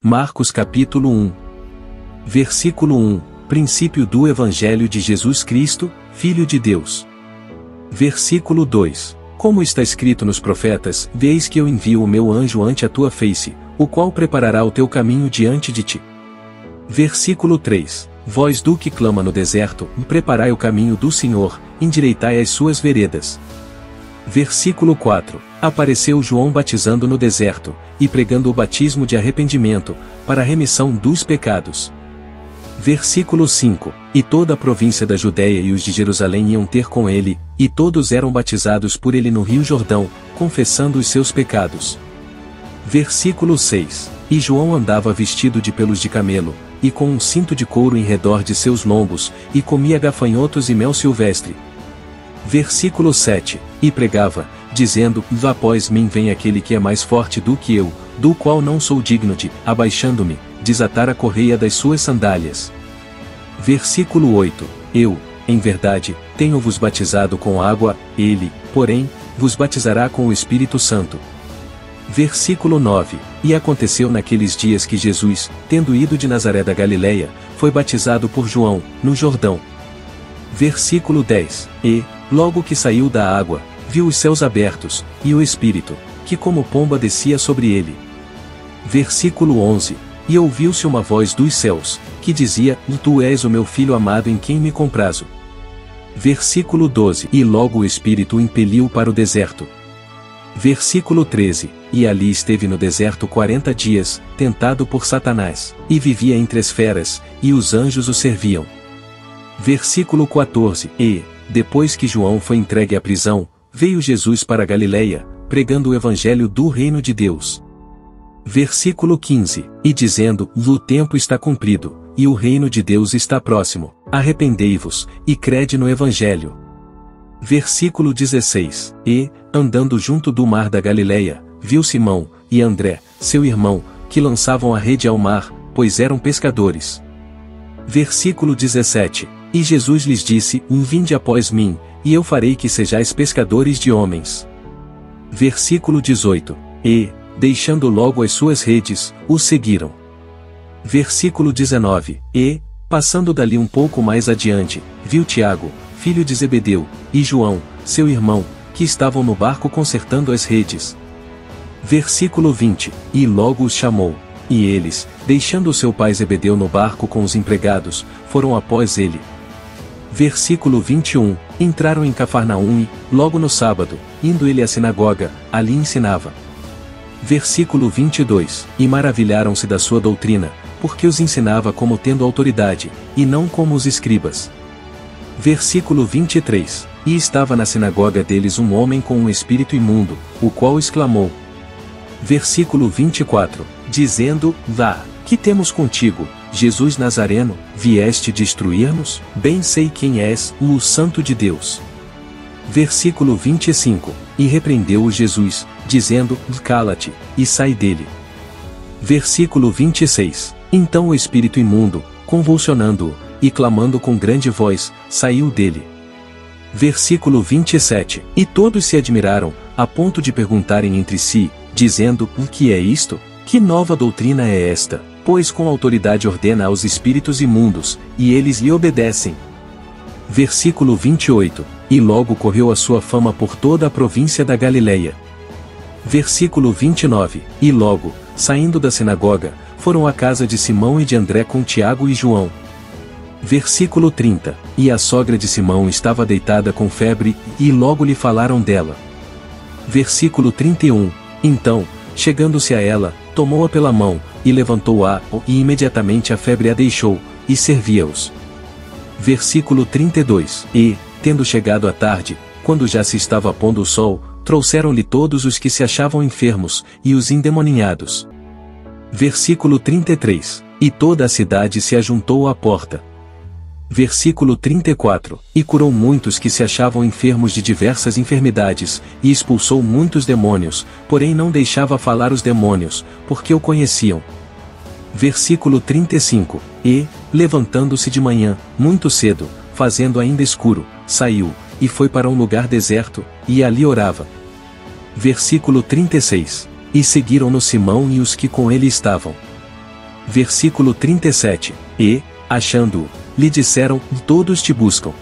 Marcos capítulo 1. Versículo 1. Princípio do Evangelho de Jesus Cristo, Filho de Deus. Versículo 2. Como está escrito nos profetas, eis que eu envio o meu anjo ante a tua face, o qual preparará o teu caminho diante de ti. Versículo 3. Voz do que clama no deserto, preparai o caminho do Senhor, endireitai as suas veredas. Versículo 4. Apareceu João batizando no deserto, e pregando o batismo de arrependimento, para a remissão dos pecados. Versículo 5. E toda a província da Judéia e os de Jerusalém iam ter com ele, e todos eram batizados por ele no rio Jordão, confessando os seus pecados. Versículo 6. E João andava vestido de pelos de camelo, e com um cinto de couro em redor de seus lombos, e comia gafanhotos e mel silvestre. Versículo 7. E pregava, dizendo: após mim vem aquele que é mais forte do que eu, do qual não sou digno de, abaixando-me, desatar a correia das suas sandálias. Versículo 8. Eu, em verdade, tenho-vos batizado com água, ele, porém, vos batizará com o Espírito Santo. Versículo 9. E aconteceu naqueles dias que Jesus, tendo ido de Nazaré da Galileia, foi batizado por João, no Jordão. Versículo 10. E, logo que saiu da água, viu os céus abertos, e o Espírito, que como pomba descia sobre ele. Versículo 11. E ouviu-se uma voz dos céus, que dizia: Tu és o meu Filho amado em quem me comprazo. Versículo 12. E logo o Espírito o impeliu para o deserto. Versículo 13. E ali esteve no deserto 40 dias, tentado por Satanás, e vivia entre as feras, e os anjos o serviam. Versículo 14. E, depois que João foi entregue à prisão, veio Jesus para a Galileia, pregando o evangelho do reino de Deus. Versículo 15. E dizendo: o tempo está cumprido, e o reino de Deus está próximo, arrependei-vos, e crede no evangelho. Versículo 16. E, andando junto do mar da Galileia, viu Simão, e André, seu irmão, que lançavam a rede ao mar, pois eram pescadores. Versículo 17. E Jesus lhes disse: vinde após mim, e eu farei que sejais pescadores de homens. Versículo 18. E, deixando logo as suas redes, o seguiram. Versículo 19. E, passando dali um pouco mais adiante, viu Tiago, filho de Zebedeu, e João, seu irmão, que estavam no barco consertando as redes. Versículo 20. E logo os chamou. E eles, deixando seu pai Zebedeu no barco com os empregados, foram após ele. Versículo 21. Entraram em Cafarnaum e, logo no sábado, indo ele à sinagoga, ali ensinava. Versículo 22. E maravilharam-se da sua doutrina, porque os ensinava como tendo autoridade, e não como os escribas. Versículo 23. E estava na sinagoga deles um homem com um espírito imundo, o qual exclamou. Versículo 24. Dizendo: vá, que temos contigo, Jesus Nazareno, vieste destruir-nos? Bem sei quem és, o Santo de Deus. Versículo 25. E repreendeu-o Jesus, dizendo: cala-te, e sai dele. Versículo 26. Então o espírito imundo, convulsionando-o, e clamando com grande voz, saiu dele. Versículo 27. E todos se admiraram, a ponto de perguntarem entre si, dizendo: o que é isto? Que nova doutrina é esta? Pois com autoridade ordena aos espíritos imundos, e eles lhe obedecem. Versículo 28. E logo correu a sua fama por toda a província da Galileia. Versículo 29. E logo, saindo da sinagoga, foram à casa de Simão e de André com Tiago e João. Versículo 30. E a sogra de Simão estava deitada com febre, e logo lhe falaram dela. Versículo 31. Então, chegando-se a ela, tomou-a pela mão, e levantou-a, e imediatamente a febre a deixou, e servia-os. Versículo 32. E, tendo chegado a tarde, quando já se estava pondo o sol, trouxeram-lhe todos os que se achavam enfermos, e os endemoninhados. Versículo 33. E toda a cidade se ajuntou à porta. Versículo 34. E curou muitos que se achavam enfermos de diversas enfermidades, e expulsou muitos demônios, porém não deixava falar os demônios, porque o conheciam. Versículo 35. E, levantando-se de manhã, muito cedo, fazendo ainda escuro, saiu, e foi para um lugar deserto, e ali orava. Versículo 36. E seguiram-no Simão e os que com ele estavam. Versículo 37. E, achando-o, lhe disseram: todos te buscam.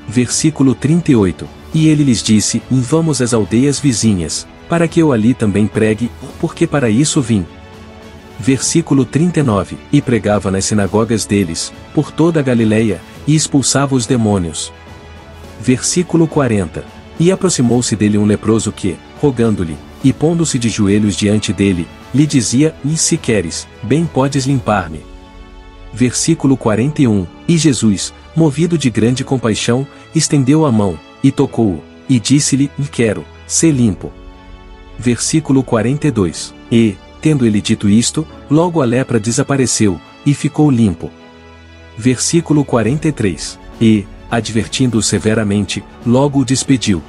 Versículo 38. E ele lhes disse: vamos às aldeias vizinhas, para que eu ali também pregue, porque para isso vim. Versículo 39. E pregava nas sinagogas deles, por toda a Galileia, e expulsava os demônios. Versículo 40. E aproximou-se dele um leproso que, rogando-lhe, e pondo-se de joelhos diante dele, lhe dizia: se queres, bem podes limpar-me. Versículo 41. E Jesus, movido de grande compaixão, estendeu a mão, e tocou-o, e disse-lhe: quero, sê limpo. Versículo 42. E, tendo ele dito isto, logo a lepra desapareceu, e ficou limpo. Versículo 43. E, advertindo-o severamente, logo o despediu.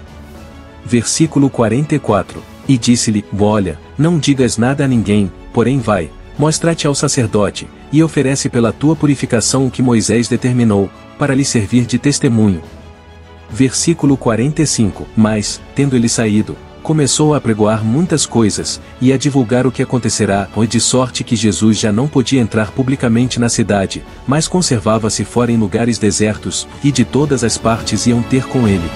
Versículo 44. E disse-lhe: olha, não digas nada a ninguém, porém vai, mostra-te ao sacerdote, e oferece pela tua purificação o que Moisés determinou, para lhe servir de testemunho. Versículo 45. Mas, tendo ele saído, começou a apregoar muitas coisas, e a divulgar o que acontecerá, de sorte que Jesus já não podia entrar publicamente na cidade, mas conservava-se fora em lugares desertos, e de todas as partes iam ter com ele.